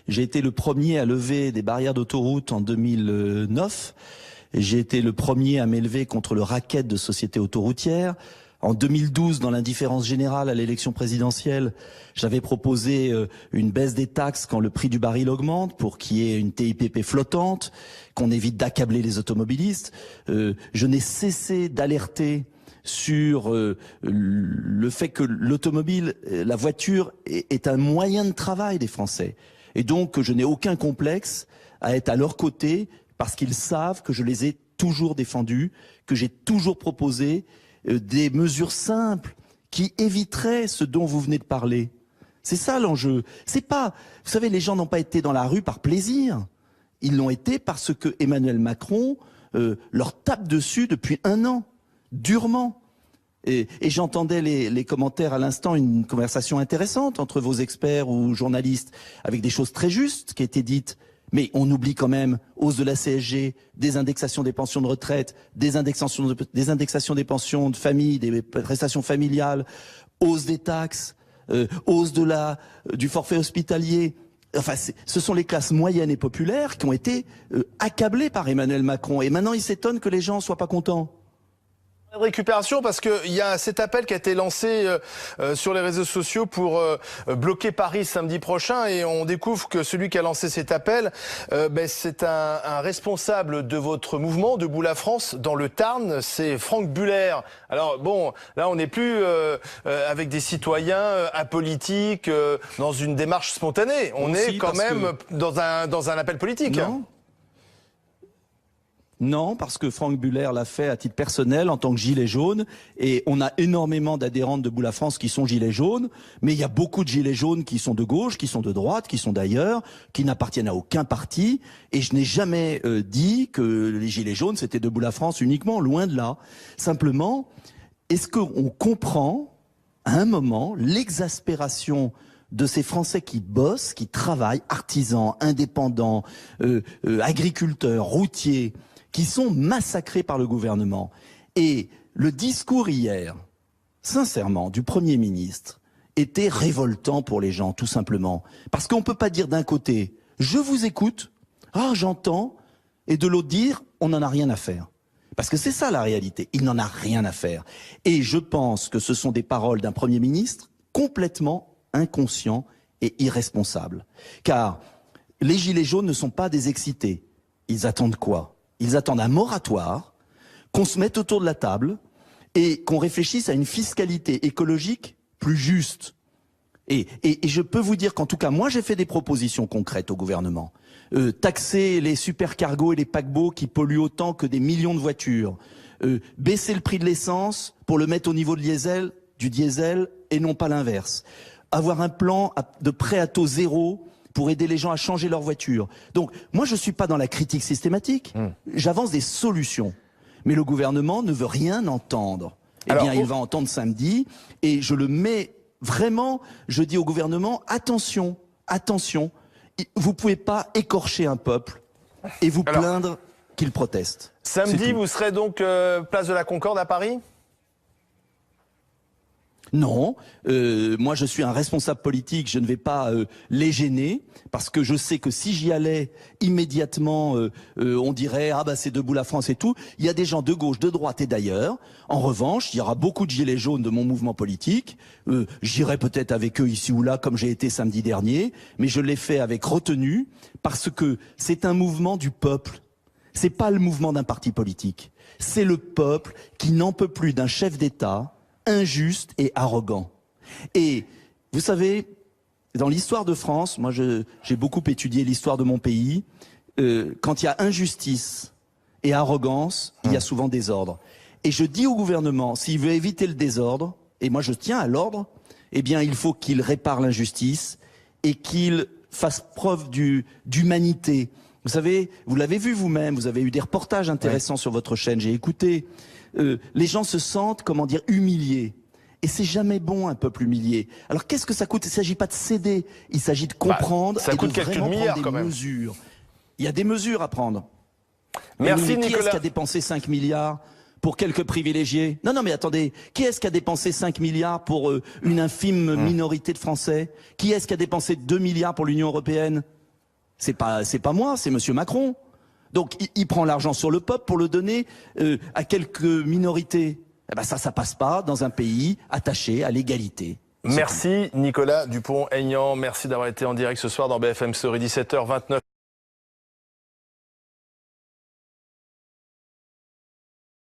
J'ai été le premier à lever des barrières d'autoroute en 2009. J'ai été le premier à m'élever contre le racket de sociétés autoroutières. En 2012, dans l'indifférence générale à l'élection présidentielle, j'avais proposé une baisse des taxes quand le prix du baril augmente pour qu'il y ait une TIPP flottante, qu'on évite d'accabler les automobilistes. Je n'ai cessé d'alerter sur le fait que l'automobile, la voiture, est un moyen de travail des Français. Et donc, je n'ai aucun complexe à être à leur côté parce qu'ils savent que je les ai toujours défendus, que j'ai toujours proposé des mesures simples qui éviteraient ce dont vous venez de parler. C'est ça l'enjeu. C'est pas, vous savez, les gens n'ont pas été dans la rue par plaisir. Ils l'ont été parce que Emmanuel Macron leur tape dessus depuis 1 an, durement. Et j'entendais les commentaires à l'instant, une conversation intéressante entre vos experts ou journalistes, avec des choses très justes qui étaient dites. Mais on oublie quand même hausse de la CSG, des indexations des pensions de retraite, des indexations des pensions de famille, des prestations familiales, hausse des taxes, hausse du forfait hospitalier. Enfin, ce sont les classes moyennes et populaires qui ont été accablées par Emmanuel Macron. Et maintenant, il s'étonne que les gens soient pas contents. Récupération parce que il y a cet appel qui a été lancé sur les réseaux sociaux pour bloquer Paris samedi prochain et on découvre que celui qui a lancé cet appel c'est un responsable de votre mouvement Debout la France dans le Tarn, c'est Franck Buller. Alors bon, là on n'est plus avec des citoyens apolitiques dans une démarche spontanée, on est quand même dans un appel politique. Non. Non, parce que Franck Buller l'a fait à titre personnel en tant que gilet jaune et on a énormément d'adhérentes de Debout la France qui sont gilets jaunes, mais il y a beaucoup de gilets jaunes qui sont de gauche, qui sont de droite, qui sont d'ailleurs, qui n'appartiennent à aucun parti et je n'ai jamais dit que les gilets jaunes c'était Debout la France uniquement, loin de là. Simplement, est-ce qu'on comprend à un moment l'exaspération de ces Français qui bossent, qui travaillent, artisans, indépendants, agriculteurs, routiers, qui sont massacrés par le gouvernement. Et le discours hier, sincèrement, du Premier ministre, était révoltant pour les gens, tout simplement. Parce qu'on ne peut pas dire d'un côté, je vous écoute, j'entends, et de l'autre dire, on n'en a rien à faire. Parce que c'est ça la réalité, il n'en a rien à faire. Et je pense que ce sont des paroles d'un Premier ministre complètement inconscient et irresponsable. Car les gilets jaunes ne sont pas des excités. Ils attendent quoi ? Ils attendent un moratoire, qu'on se mette autour de la table et qu'on réfléchisse à une fiscalité écologique plus juste. Et je peux vous dire qu'en tout cas, moi j'ai fait des propositions concrètes au gouvernement. Taxer les supercargos et les paquebots qui polluent autant que des millions de voitures. Baisser le prix de l'essence pour le mettre au niveau du diesel et non pas l'inverse. Avoir un plan de prêt à taux zéro pour aider les gens à changer leur voiture. Donc, moi, je suis pas dans la critique systématique. J'avance des solutions. Mais le gouvernement ne veut rien entendre. Eh bien, il va entendre samedi. Et je le mets vraiment, je dis au gouvernement, attention, attention. Vous pouvez pas écorcher un peuple et vous plaindre qu'il proteste. Samedi, vous serez donc place de la Concorde à Paris ? Non, moi je suis un responsable politique, je ne vais pas les gêner, parce que je sais que si j'y allais immédiatement, on dirait c'est Debout la France et tout. Il y a des gens de gauche, de droite et d'ailleurs. En revanche, il y aura beaucoup de gilets jaunes de mon mouvement politique. J'irai peut-être avec eux ici ou là, comme j'ai été samedi dernier, mais je l'ai fait avec retenue, parce que c'est un mouvement du peuple. C'est pas le mouvement d'un parti politique. C'est le peuple qui n'en peut plus d'un chef d'État injuste et arrogant. Et vous savez, dans l'histoire de France, moi j'ai beaucoup étudié l'histoire de mon pays, quand il y a injustice et arrogance, il y a souvent désordre. Et je dis au gouvernement, s'il veut éviter le désordre, et moi je tiens à l'ordre, eh bien il faut qu'il répare l'injustice et qu'il fasse preuve d'humanité. Vous savez, vous l'avez vu vous-même, vous avez eu des reportages intéressants sur votre chaîne, j'ai écouté. Les gens se sentent, humiliés. Et c'est jamais bon, un peuple humilié. Alors qu'est-ce que ça coûte ? Il ne s'agit pas de céder, il s'agit de comprendre ça coûte quelques milliards quand même. Mesures. Il y a des mesures à prendre. Merci mais qui Nicolas. est-ce qui a dépensé 5 milliards pour quelques privilégiés ? Non, mais attendez, qui est-ce qui a dépensé 5 milliards pour une infime minorité de Français ? Qui est-ce qui a dépensé 2 milliards pour l'Union européenne ? C'est pas moi, c'est Monsieur Macron. Donc il prend l'argent sur le peuple pour le donner à quelques minorités. Eh ben ça passe pas dans un pays attaché à l'égalité. Merci Nicolas Dupont-Aignan, merci d'avoir été en direct ce soir dans BFM Story, 17h29.